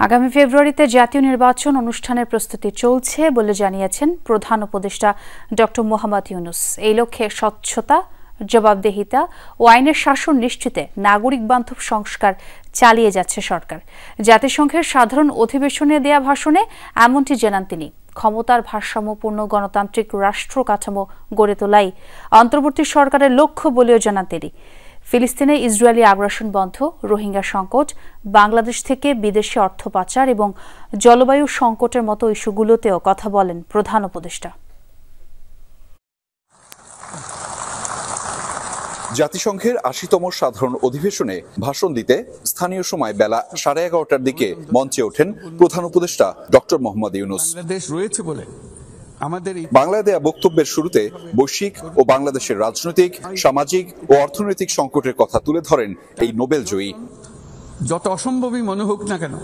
আগামী ফেব্রুয়ারিতে জাতীয় নির্বাচন অনুষ্ঠানের প্রস্তুতি চলছে বলে জানিয়েছেন প্রধান উপদেষ্টা ডক্টর মোহাম্মদ ইউনূস। এই লক্ষ্যে স্বচ্ছতা, জবাবদিহিতা ও আইনের শাসন নিশ্চিতে নাগরিক বান্ধব সংস্কার চালিয়ে যাচ্ছে সরকার। জাতিসংঘের সাধারণ অধিবেশনে দেয়া ভাষণে এমনটি জানান তিনি। ক্ষমতার ভারসাম্যপূর্ণ গণতান্ত্রিক রাষ্ট্র কাঠামো গড়ে তোলাই অন্তর্বর্তী সরকারের লক্ষ্য বলেও জানান তিনি। ফিলিস্তিনে ইসরায়েলি আগ্রাসন বন্ধ, রোহিঙ্গা সংকট, বাংলাদেশ থেকে বিদেশি অর্থ পাচার এবং জলবায়ু সংকটের মতো ইস্যুগুলোতেও কথা বলেন প্রধান উপদেষ্টা। জাতিসংঘের ৮০তম সাধারণ অধিবেশনে ভাষণ দিতে স্থানীয় সময় বেলা 11:30টার দিকে মঞ্চে ওঠেন প্রধান উপদেষ্টা ডক্টর মোহাম্মদ ইউনূস। বাংলায় দেয়া বক্তব্যের শুরুতে বৈশ্বিক ও বাংলাদেশের রাজনৈতিক, সামাজিক ও অর্থনৈতিক সংকটের কথা তুলে ধরেন এই নোবেল জয়ী। যত অসম্ভবই মনে হোক না কেন,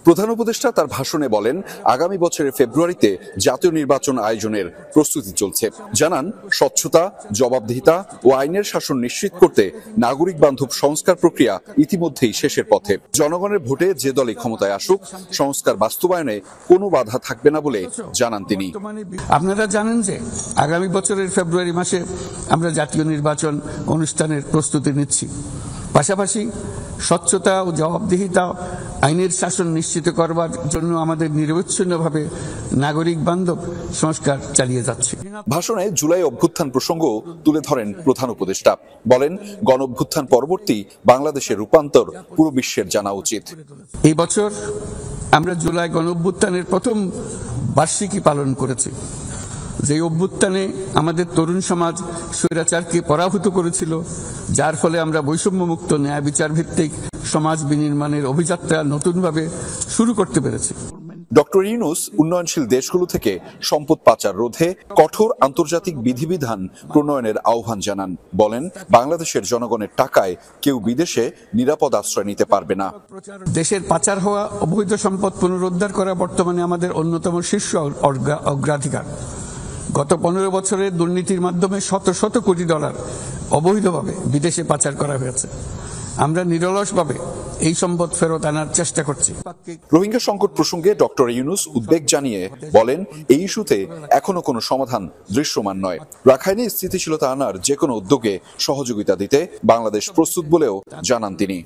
প্রধান উপদেষ্টা তার ভাষণে বলেন, আগামী বছরের ফেব্রুয়ারিতে জাতীয় নির্বাচন আয়োজনের প্রস্তুতি চলছে। জানান, স্বচ্ছতা, জবাবদিহিতা ও আইনের শাসন নিশ্চিত করতে নাগরিক বান্ধব সংস্কার প্রক্রিয়া ইতিমধ্যেই শেষের পথে। জনগণের ভোটে যে দলই ক্ষমতায় আসুক, সংস্কার বাস্তবায়নে কোনো বাধা থাকবে না বলে জানান তিনি। আপনারা জানেন যে আগামী বছরের ফেব্রুয়ারি মাসে আমরা জাতীয় নির্বাচন অনুষ্ঠানের প্রস্তুতি নিচ্ছি। পাশাপাশি স্বচ্ছতা ও জবাবদিহিতা, আইনের শাসন নিশ্চিত করবার জন্য আমাদের নিরবচ্ছিন্নভাবে নাগরিক বান্ধব সংস্কার চালিয়ে যাচ্ছে। ভাষণে জুলাই অভ্যুত্থান প্রসঙ্গ তুলে ধরেন প্রধান উপদেষ্টা। বলেন, গণ অভ্যুত্থান পরবর্তী বাংলাদেশের রূপান্তর পুরো বিশ্বের জানা উচিত। এই বছর আমরা জুলাই গণ অভ্যুত্থানের প্রথম বার্ষিকী পালন করেছি। যে অভ্যুত্থানে আমাদের তরুণ সমাজ স্বৈরাচারকে পরাভূত করেছিল, যার ফলে আমরা বৈষম্যমুক্ত ন্যায় বিচার ভিত্তিক সমাজ বিনির্মাণের অভিযাত্রা নতুনভাবে শুরু করতে পেরেছি। ডক্টর ইউনূস উন্নয়নশীল দেশগুলো থেকে সম্পদ পাচার রোধে কঠোর আন্তর্জাতিক বিধিবিধান প্রণয়নের আহ্বান জানান। বলেন, বাংলাদেশের জনগণের টাকায় কেউ বিদেশে নিরাপদ আশ্রয় নিতে পারবে না। দেশের পাচার হওয়া অবৈধ সম্পদ পুনরুদ্ধার করা বর্তমানে আমাদের অন্যতম শীর্ষ অগ্রাধিকার। গত 15 বছরে দুর্নীতির মাধ্যমে শত শত কোটি ডলার অবৈধভাবে বিদেশে পাচার করা হয়েছে। আমরা নিরলসভাবে এই সম্পদ ফেরত আনার চেষ্টা করছি। রোহিঙ্গা সংকট প্রসঙ্গে ডক্টর ইউনূস উদ্বেগ জানিয়ে বলেন, এই ইস্যুতে এখনো কোনো সমাধান দৃশ্যমান নয়। রাখাইনে স্থিতিশীলতা আনার যে কোনো উদ্যোগে সহযোগিতা দিতে বাংলাদেশ প্রস্তুত বলেও জানান তিনি।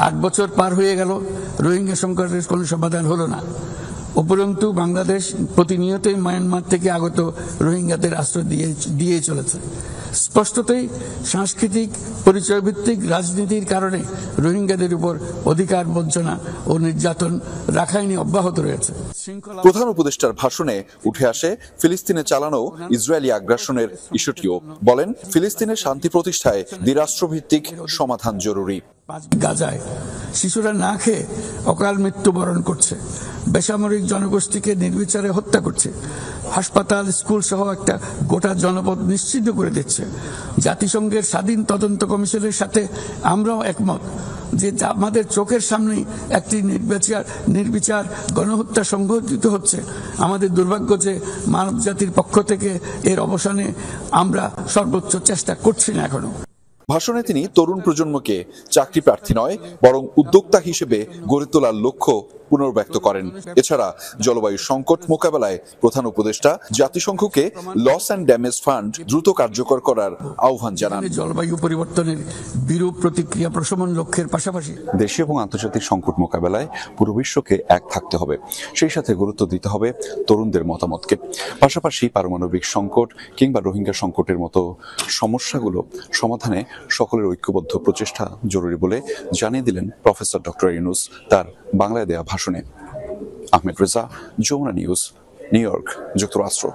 8 বছর পার হয়ে গেল, রোহিঙ্গা সংকটের কোনো সমাধান হলো না। উপরন্তু বাংলাদেশ প্রতিনিয়তই মায়ানমার থেকে আগত রোহিঙ্গাদের আশ্রয় দিয়ে চলেছে। স্পষ্টতই সাংস্কৃতিক পরিচয়ভিত্তিক রাজনীতির কারণে রোহিঙ্গাদের উপর অধিকার বঞ্চনা ও নির্যাতন রাখাইনে অব্যাহত রয়েছে। প্রধান উপদেষ্টার ভাষণে উঠে আসে ফিলিস্তিনে চালানো ইসরায়েলি আগ্রাসনের ইস্যুটিও। বলেন, ফিলিস্তিনের শান্তি প্রতিষ্ঠায় দ্বিরাষ্ট্রভিত্তিক সমাধান জরুরি। গাজায় শিশুরা না খেয়ে অকাল মৃত্যুবরণ করছে, বেসামরিক জনগোষ্ঠীকে নির্বিচারে হত্যা করছে, হাসপাতাল, স্কুল সহ একটা গোটা জনপদ নিশ্চিহ্ন করে দিচ্ছে। জাতিসংঘের স্বাধীন তদন্ত কমিশনের সাথে আমরাও একমত যে আমাদের চোখের সামনেই একটি নির্বিচার গণহত্যা সংঘটিত হচ্ছে। আমাদের দুর্ভাগ্য যে মানব জাতির পক্ষ থেকে এর অবসানে আমরা সর্বোচ্চ চেষ্টা করছি না এখনো। ভাষণে তিনি তরুণ প্রজন্মকে চাকরি প্রার্থী নয়, বরং উদ্যোক্তা হিসেবে গড়ে তোলার লক্ষ্য পুনর্ব্যক্ত করেন। এছাড়া জলবায়ু সংকট মোকাবেলায় প্রধান উপদেষ্টা জাতিসংঘকে লস অ্যান্ড ড্যামেজ ফান্ড দ্রুত কার্যকর করার আহ্বান জানান। জলবায়ু পরিবর্তনের বিরূপ প্রতিক্রিয়া প্রশমন লক্ষ্যের পাশাপাশি দেশীয় এবং আন্তর্জাতিক সংকট মোকাবেলায় পুরো বিশ্বকে এক থাকতে হবে। সেই সাথে গুরুত্ব দিতে হবে তরুণদের মতামতকে। পাশাপাশি পারমাণবিক সংকট কিংবা রোহিঙ্গা সংকটের মতো সমস্যাগুলো সমাধানে সকলের ঐক্যবদ্ধ প্রচেষ্টা জরুরি বলে জানিয়ে দিলেন প্রফেসর ডক্টর ইউনূস তার বাংলায় দেয়া ভাষণে। Ahmed Reza, Jamuna News, New York, যুক্তরাষ্ট্র।